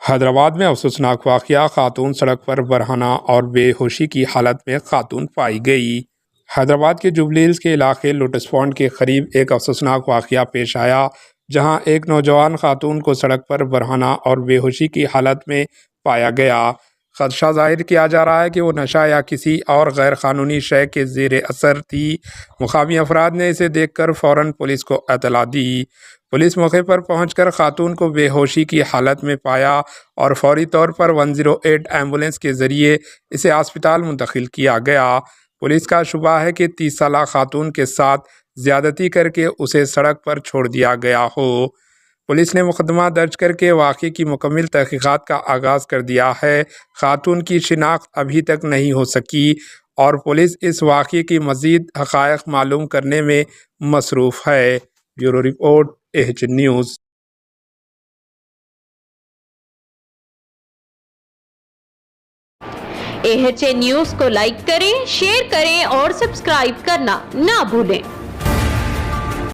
حیدرآباد میں افسوسناک واقعہ، خاتون سڑک پر برہنہ اور بے ہوشی کی حالت میں خاتون پائی گئی۔ حیدرآباد کے جوبلی ہلز کے علاقے لوٹس پونڈ کے قریب ایک افسوسناک واقعہ پیش آیا، جہاں ایک نوجوان خاتون کو سڑک پر برہنہ اور بے ہوشی کی حالت میں پایا گیا۔ خدشہ ظاہر کیا جا رہا ہے کہ وہ نشہ یا کسی اور غیر قانونی شے کے زیر اثر تھی۔ مقامی افراد نے اسے دیکھ کر فوراً پولیس کو اطلاع دی۔ پولیس موقع پر پہنچ کر خاتون کو بے ہوشی کی حالت میں پایا اور فوری طور پر 108 ایمبولینس کے ذریعے اسے ہسپتال منتقل کیا گیا۔ پولیس کا شبہ ہے کہ 30 سالہ خاتون کے ساتھ زیادتی کر کے اسے سڑک پر چھوڑ دیا گیا ہو۔ پولیس نے مقدمہ درج کر کے واقعے کی مکمل تحقیقات کا آغاز کر دیا ہے۔ خاتون کی شناخت ابھی تک نہیں ہو سکی اور پولیس اس واقعے کی مزید حقائق معلوم کرنے میں مصروف ہے۔ Bureau report AHN news. AHN news کو لائک کریں، شیئر کریں اور سبسکرائب کرنا نہ بھولیں۔